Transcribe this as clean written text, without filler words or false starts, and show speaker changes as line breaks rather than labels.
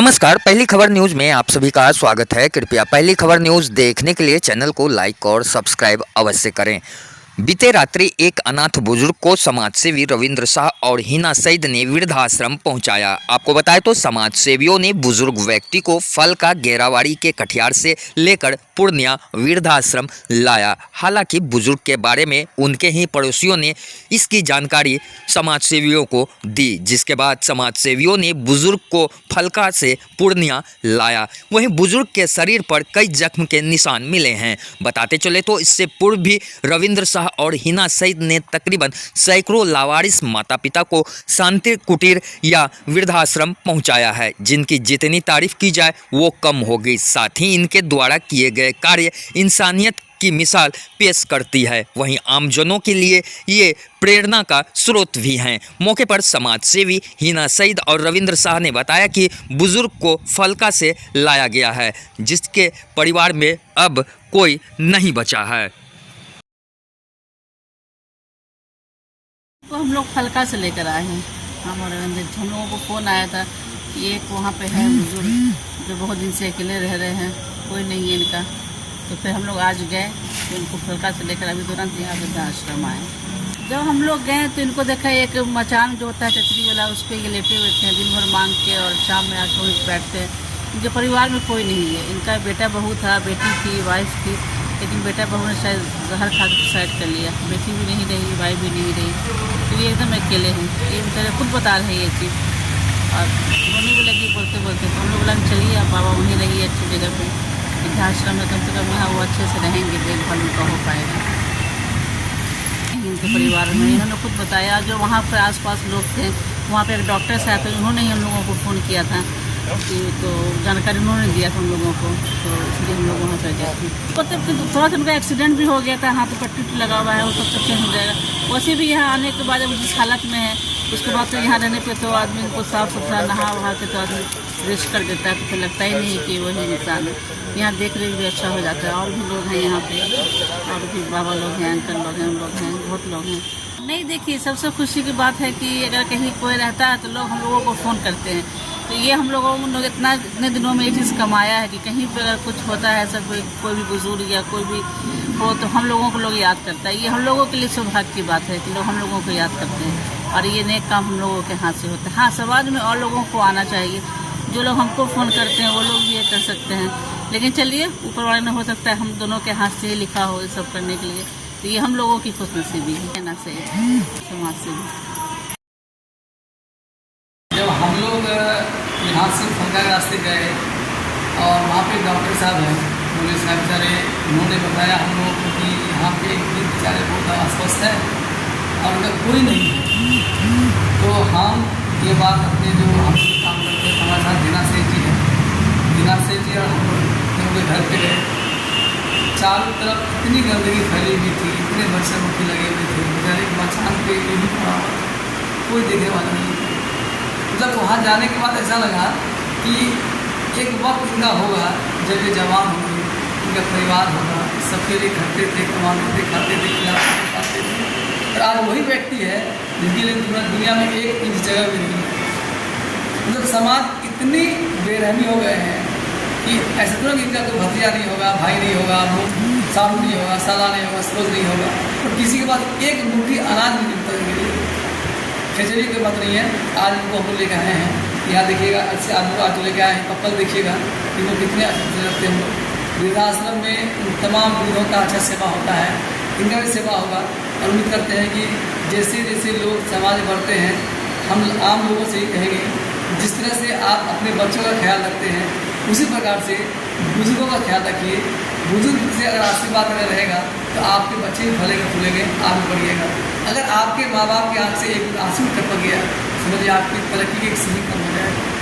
नमस्कार, पहली खबर न्यूज में आप सभी का स्वागत है। कृपया पहली खबर न्यूज देखने के लिए चैनल को लाइक और सब्सक्राइब अवश्य करें। बीते रात्रि एक अनाथ बुजुर्ग को समाजसेवी रविंद्र शाह और हिना सईद ने वृद्धाश्रम पहुंचाया। आपको बताएं तो समाज सेवियों ने बुजुर्ग व्यक्ति को फल का गेरावाड़ी के कटियार से लेकर पूर्णिया वृद्धाश्रम लाया। हालांकि बुजुर्ग के बारे में उनके ही पड़ोसियों ने इसकी जानकारी समाज सेवियों को दी, जिसके बाद समाज सेवियों ने बुजुर्ग को फलका से पूर्णिया लाया। वहीं बुजुर्ग के शरीर पर कई जख्म के निशान मिले हैं। बताते चले तो इससे पूर्व भी रविंद्र शाह और हिना सईद ने तकरीबन सैकड़ों लावारिस माता पिता को शांति कुटीर या वृद्धाश्रम पहुंचाया है, जिनकी जितनी तारीफ की जाए वो कम होगी। साथ ही इनके द्वारा किए गए कार्य इंसानियत की मिसाल पेश करती है। वहीं आमजनों के लिए ये प्रेरणा का स्रोत भी हैं। मौके पर समाज सेवी हिना सईद और रविंद्र शाह ने बताया कि बुजुर्ग को फलका से लाया गया है, जिसके परिवार में अब कोई नहीं बचा है।
तो हम लोग फलका से लेकर आए हैं। हम और हम लोगों को फ़ोन आया था कि एक वहाँ पे है बुजुर्ग जो बहुत दिन से अकेले रह रहे हैं, कोई नहीं है इनका। तो फिर हम लोग आज गए तो इनको फलका से लेकर अभी तुरंत यहाँ वृद्धाश्रम आए। जब हम लोग गए तो इनको देखा एक मचान जो होता है चचरी वाला, उस पर ये लेटे हुए थे दिन भर मांग के, और शाम में आके वहीं बैठते हैं। इनके परिवार में कोई नहीं है। इनका बेटा बहू था, बेटी थी, वाइफ थी, लेकिन बेटा बहू ने शायद जहर खा के सुसाइड कर लिया। बेटी भी नहीं रही, भाई भी नहीं रही, तो ये एकदम अकेले हैं। ये बेचारे खुद बता रहे हैं ये चीज़, और रोने भी लगी बोलते बोलते। तो हम लोग बोला चलिए आप बाबा वहीं रहिए अच्छी जगह पे, वृद्धाश्रम में कम से कम यहाँ वो अच्छे से रहेंगे, देखभाल उनका हो पाएगा। इनके परिवार में इन्होंने खुद बताया, जो वहाँ पर आसपास लोग थे, वहाँ पे एक डॉक्टर साहब थे, उन्होंने ही हम लोगों को फ़ोन किया था, तो जानकारी उन्होंने दिया था हम लोगों को, तो इसलिए हम लोग वहाँ पर गए थे। मतलब थोड़ा सा उनका एक्सीडेंट भी हो गया था, हाथ पर पट्टी लगा हुआ है, वो सब चेंज हो जाएगा। वैसे भी यहाँ आने के बाद जब जिस हालत में है, उसके बाद तो यहाँ रहने पे तो आदमी को साफ़ सुथरा नहा वहा के तो आदमी रेस्ट कर देता है, तो फिर लगता ही नहीं कि वही इंसान है। यहाँ देख रेख भी अच्छा हो जाता है। और भी लोग हैं यहाँ पे, और भी बाबा लोग हैं, अंकल लोग हैं, लोग हैं, बहुत लोग हैं। नहीं, देखिए सबसे खुशी की बात है कि अगर कहीं कोई रहता है तो लोग हम लोगों को फ़ोन करते हैं। तो ये हम लोगों ने इतने दिनों में ये चीज़ कमाया है कि कहीं पर अगर कुछ होता है, ऐसा कोई भी बुजुर्ग या कोई भी हो, तो हम लोगों को लोग याद करता है। ये हम लोगों के लिए सौभाग्य की बात है कि लोग हम लोगों को याद करते हैं, और ये नेक काम हम लोगों के हाथ से होता है। हाँ, समाज में और लोगों को आना चाहिए। जो लोग हमको फ़ोन करते हैं वो लोग भी ये कर सकते हैं, लेकिन चलिए ऊपर वाले ने हो सकता है हम दोनों के हाथ से ही लिखा हो ये सब करने के लिए। तो ये हम लोगों की खुशनसीबी है ना, से समाज से भी।
जब हम लोग यहाँ से फलका के रास्ते गए और वहाँ पे डॉक्टर साहब हैं, पुलिस साहब बेचारे, उन्होंने बताया हम लोगों को कि यहाँ पे एक दिन बेचारे बहुत अस्वस्थ है और उनका कोई नहीं है। तो हम ये बात अपने जो हम काम करते हैं हमारे साथ हिना सईद जी हैं, हिना सईद जी और हम उनके घर पे गए। चारों तरफ इतनी गंदगी फैली हुई थी, इतने मच्छर मुखी लगे हुए थे, बेचारे मचान पे ये भी पड़ा हुआ, कोई देखने वाला नहीं। मतलब वहाँ जाने के बाद ऐसा लगा कि एक वक्त इनका होगा जब ये जवान होंगे, इनका परिवार होगा, सबके लिए करते थे, कमाते थे, खाते थे, खिलाते थे। और आज वही व्यक्ति है जिनके लिए दुनिया में एक इंच जगह भी नहीं है। मतलब समाज इतनी बेरहमी हो गए हैं कि ऐसा तो कि इनका कोई भतीजा नहीं होगा, भाई नहीं होगा, सालू नहीं होगा, साला नहीं होगा, सरोज नहीं होगा, और किसी के पास एक मुट्ठी अनाज नहीं मिलता है। खिचड़ी की बात नहीं है। आज इनको हम लेकर आए हैं, यहाँ देखिएगा अच्छे आदमी आज लेकर आए हैं, कपल देखिएगा इनको कितने अच्छे से रखते हैं हम लोग। वृद्धाश्रम में तमाम बूढ़ों का अच्छा सेवा होता है, इनका भी सेवा होगा। और उम्मीद करते हैं कि जैसे जैसे लोग समाज बढ़ते हैं, हम आम लोगों से ही कहेंगे जिस तरह से आप अपने बच्चों का ख्याल रखते हैं, उसी प्रकार से बुजुर्गों का ख्याल रखिए। बुजुर्ग से अगर आशीर्वाद अगर रहेगा तो आपके बच्चे भी फलेंगे फूलेंगे, आगे बढ़िएगा। अगर आपके माँ बाप की आँख से एक आंसू टपक गया, समझिए आपकी तरक्की की एक सीढ़ी कम हो जाएगी।